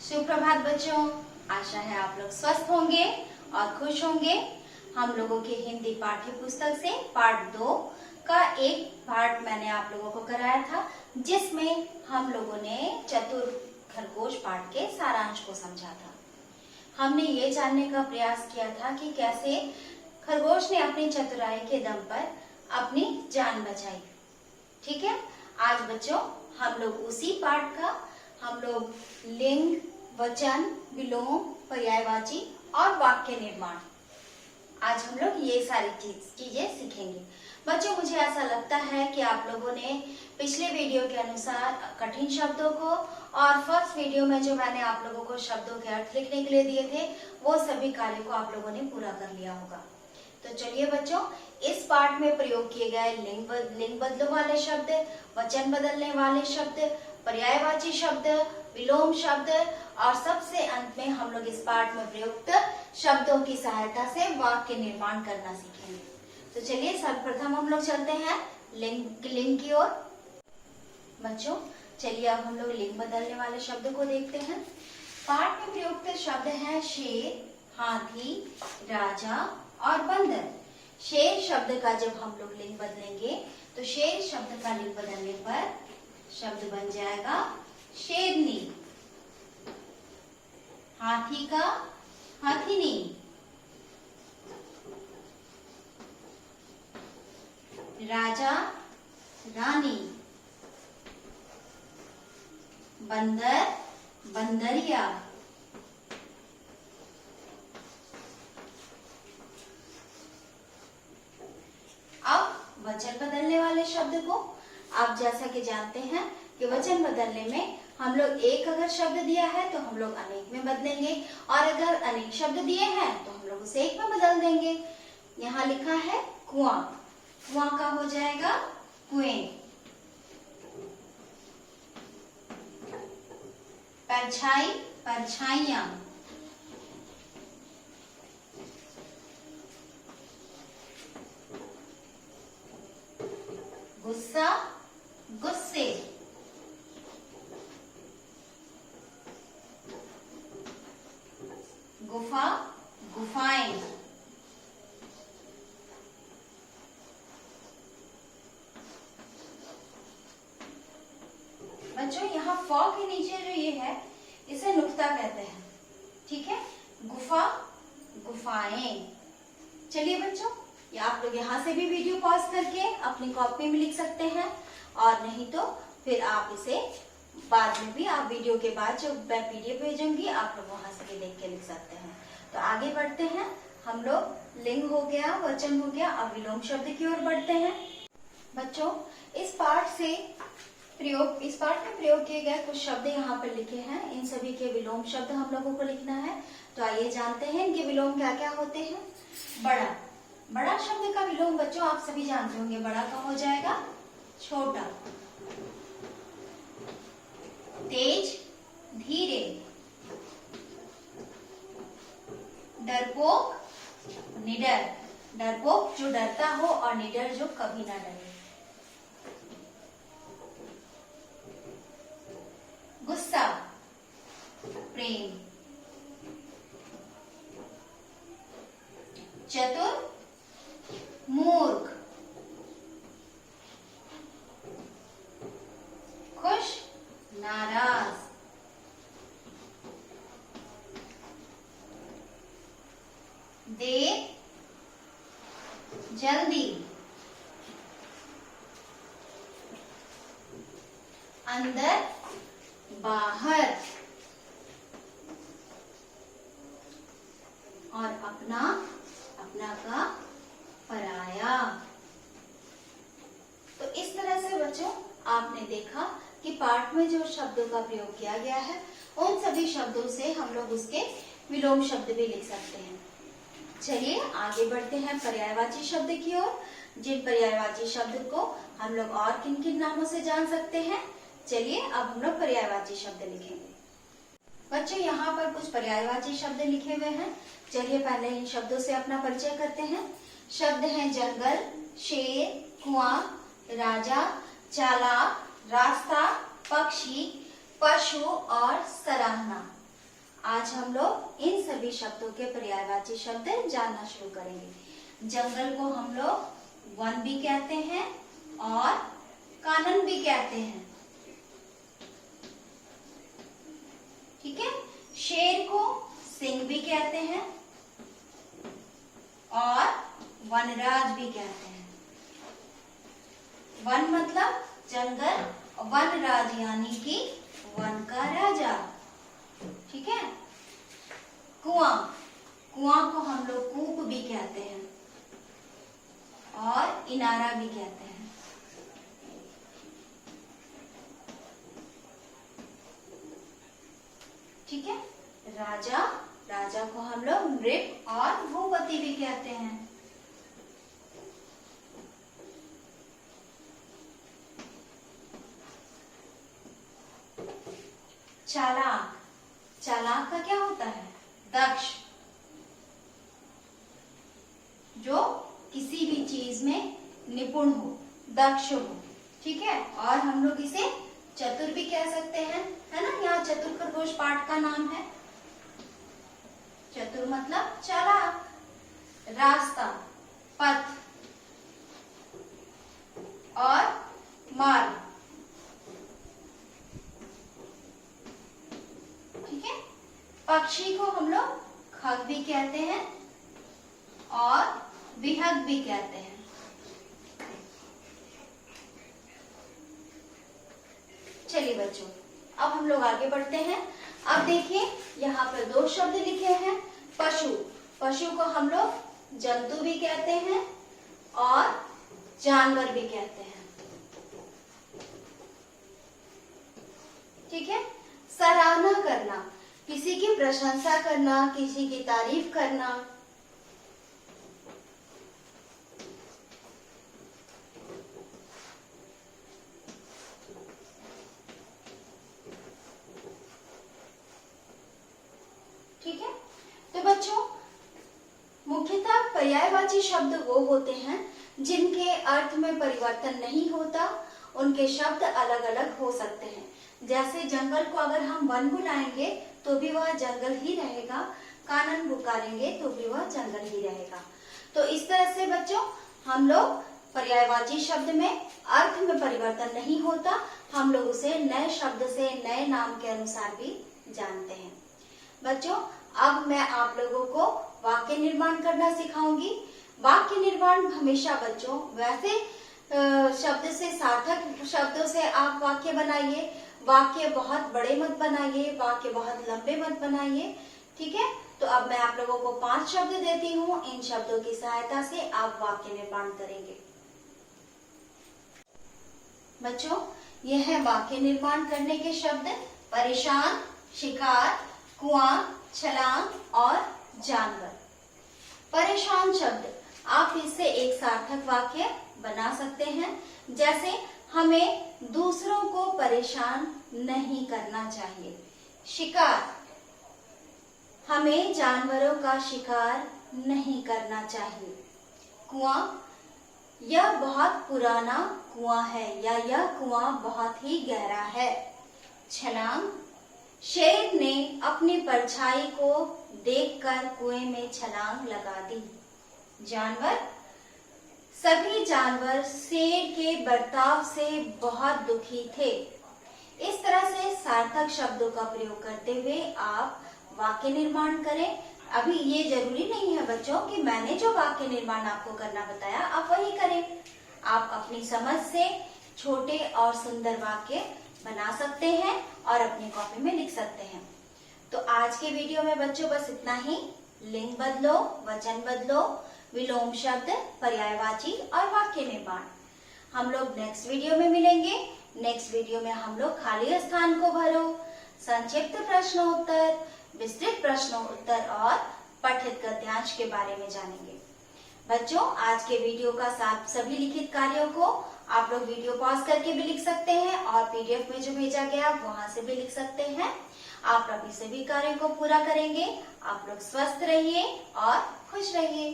सुप्रभात बच्चों, आशा है आप लोग स्वस्थ होंगे और खुश होंगे। हम लोगों की हिंदी पाठ्य पुस्तक से पार्ट 2 का एक पार्ट मैंने आप लोगों को कराया था, जिसमें हम लोगों ने चतुर खरगोश पाठ के सारांश को समझा था। हमने ये जानने का प्रयास किया था कि कैसे खरगोश ने अपनी चतुराई के दम पर अपनी जान बचाई। ठीक है, आज बच्चों हम लोग उसी पाठ का हम लोग लिंग, वचन, विलोम, पर्यायवाची और वाक्य निर्माण, आज हम लोग ये सारी चीजें सीखेंगे। बच्चों मुझे ऐसा लगता है कि आप लोगों ने पिछले वीडियो के अनुसार कठिन शब्दों को और फर्स्ट वीडियो में जो मैंने आप लोगों को शब्दों के अर्थ लिखने के लिए दिए थे, वो सभी कार्य को आप लोगों ने पूरा कर लिया होगा। तो चलिए बच्चों, इस पाठ में प्रयोग किए गए लिंग बदलने वाले शब्द, वचन बदलने वाले शब्द, पर्यायवाची शब्द, विलोम शब्द और सबसे अंत में हम लोग इस पाठ में प्रयुक्त शब्दों की सहायता से वाक्य निर्माण करना सीखेंगे। तो चलिए सर्वप्रथम हम लोग चलते हैं लिंग की ओर। बच्चों चलिए अब हम लोग लिंग बदलने वाले शब्द को देखते हैं। पाठ में प्रयुक्त शब्द है शेर, हाथी, राजा और बंदर। शेर शब्द का जब हम लोग लिंग बदलेंगे तो शेर शब्द का लिंग बदलने पर शब्द बन जाएगा शेरनी। हाथी का हाथिनी, राजा रानी, बंदर बंदरिया, अब वचन बदलने वाले शब्द को आप जैसा कि जानते हैं कि वचन बदलने में हम लोग एक अगर शब्द दिया है तो हम लोग अनेक में बदलेंगे, और अगर अनेक शब्द दिए हैं तो हम लोग उसे एक में बदल देंगे। यहाँ लिखा है कुआं, कुआं का हो जाएगा कुएं। परछाई परछाइयां, गुस्सा गुस्से, गुफा गुफाएं, बच्चों यहाँ फ के नीचे जो ये है इसे नुक्ता कहते हैं। ठीक है, गुफा गुफाएं। चलिए बच्चों, ये आप लोग यहाँ से भी वीडियो पॉज करके अपनी कॉपी में लिख सकते हैं, और नहीं तो फिर आप इसे बाद में भी आप वीडियो के बाद जो मैं पीडीएफ भेजूंगी आप लोग वहां से भी देख के लिख सकते हैं। तो आगे बढ़ते हैं, हम लोग लिंग हो गया, वचन हो गया, अब विलोम शब्द की ओर बढ़ते हैं। बच्चों इस पाठ में प्रयोग किए गए कुछ शब्द यहाँ पर लिखे हैं, इन सभी के विलोम शब्द हम लोगों को लिखना है। तो आइए जानते हैं इनके विलोम क्या क्या होते हैं। बड़ा, बड़ा शब्द का विलोम बच्चों आप सभी जानते होंगे, बड़ा का हो जाएगा छोटा। तेज धीरे, डरपोक निडर, डरपोक जो डरता हो और निडर जो कभी ना डरे। गुस्सा प्रेम, चतुर मूर्ख, खुश नाराज, देर जल्दी, अंदर बाहर, और अपना अपना का पराया। तो इस तरह से बच्चों आपने देखा कि पाठ में जो शब्दों का प्रयोग किया गया है उन सभी शब्दों से हम लोग उसके विलोम शब्द भी लिख सकते हैं। चलिए आगे बढ़ते हैं पर्यायवाची शब्द की ओर, जिन पर्यायवाची शब्द को हम लोग और किन किन नामों से जान सकते हैं। चलिए अब हम लोग पर्यायवाची शब्द लिखेंगे। बच्चों यहाँ पर कुछ पर्यायवाची शब्द लिखे हुए हैं। चलिए पहले इन शब्दों से अपना परिचय करते हैं। शब्द हैं जंगल, शेर, कुआं, राजा, चालाक, रास्ता, पक्षी, पशु और सराहना। आज हम लोग इन सभी शब्दों के पर्यायवाची शब्द जानना शुरू करेंगे। जंगल को हम लोग वन भी कहते हैं और कानन भी कहते हैं, ठीक है। शेर को सिंह भी कहते हैं और वनराज भी कहते हैं। वन मतलब जंगल, वनराज यानी कि वन का राजा, ठीक है। कुआं, कुआं को हम लोग कूप भी कहते हैं और इनारा भी कहते हैं। ठीक है। राजा, राजा को हम लोग नृप और भूपति भी कहते हैं। चालाक, चालाक का क्या होता है? दक्ष, जो किसी भी चीज में निपुण हो, दक्ष हो, ठीक है। और हम लोग इसे चतुर भी कह सकते हैं, है ना। यहाँ चतुर खरगोश पाठ का नाम है। चतुर मतलब चालाक। रास्ता, पथ और मार्ग, ठीक है। पक्षी को हम लोग खग भी कहते हैं और विहग भी कहते हैं। चलिए बच्चों, अब हम लोग आगे बढ़ते हैं। अब देखिए यहाँ पर दो शब्द लिखे हैं। पशु, पशु को हम लोग जंतु भी कहते हैं और जानवर भी कहते हैं, ठीक है। सराहना करना, किसी की प्रशंसा करना, किसी की तारीफ करना। ठीक है। तो बच्चों, मुख्यतः पर्यायवाची शब्द वो होते हैं जिनके अर्थ में परिवर्तन नहीं होता। उनके शब्द अलग अलग हो सकते हैं। जैसे जंगल को अगर हम वन बुलाएंगे तो भी वह जंगल ही रहेगा, कानन पुकारेंगे तो भी वह जंगल ही रहेगा। तो इस तरह से बच्चों हम लोग पर्यायवाची शब्द में अर्थ में परिवर्तन नहीं होता। हम लोग उसे नए शब्द से, नए नाम के अनुसार भी जानते हैं। बच्चों, अब मैं आप लोगों को वाक्य निर्माण करना सिखाऊंगी। वाक्य निर्माण हमेशा बच्चों वैसे शब्द से, सार्थक शब्दों से आप वाक्य बनाइए। वाक्य बहुत बड़े मत बनाइए, वाक्य बहुत लंबे मत बनाइए, ठीक है। तो अब मैं आप लोगों को 5 शब्द देती हूँ। इन शब्दों की सहायता से आप वाक्य निर्माण करेंगे। बच्चों, यह है वाक्य निर्माण करने के शब्द। परेशान, शिकार, कुआं, छलांग और जानवर। परेशान शब्द, आप इससे एक सार्थक वाक्य बना सकते हैं। जैसे, हमें दूसरों को परेशान नहीं करना चाहिए। शिकार, हमें जानवरों का शिकार नहीं करना चाहिए। कुआं, यह बहुत पुराना कुआं है या यह कुआं बहुत ही गहरा है। छलांग, शेर ने अपनी परछाई को देखकर कुएं में छलांग लगा दी। जानवर, सभी जानवर शेर के बर्ताव से बहुत दुखी थे। इस तरह से सार्थक शब्दों का प्रयोग करते हुए आप वाक्य निर्माण करें। अभी ये जरूरी नहीं है बच्चों कि मैंने जो वाक्य निर्माण आपको करना बताया आप वही करें। आप अपनी समझ से छोटे और सुंदर वाक्य बना सकते हैं और अपनी कॉपी में लिख सकते हैं। तो आज के वीडियो में बच्चों बस इतना ही। लिंग बदलो, वचन बदलो, विलोम शब्द, पर्यायवाची और वाक्य निर्माण। हम लोग नेक्स्ट वीडियो में मिलेंगे। नेक्स्ट वीडियो में हम लोग खाली स्थान को भरो, संक्षिप्त प्रश्नोत्तर, विस्तृत प्रश्नोत्तर और पठित गद्यांश के बारे में जानेंगे। बच्चों, आज के वीडियो का साथ सभी लिखित कार्यों को आप लोग वीडियो पॉज करके भी लिख सकते हैं और पीडीएफ में जो भेजा गया वहां से भी लिख सकते हैं। आप अभी सभी कार्यों को पूरा करेंगे। आप लोग स्वस्थ रहिए और खुश रहिए।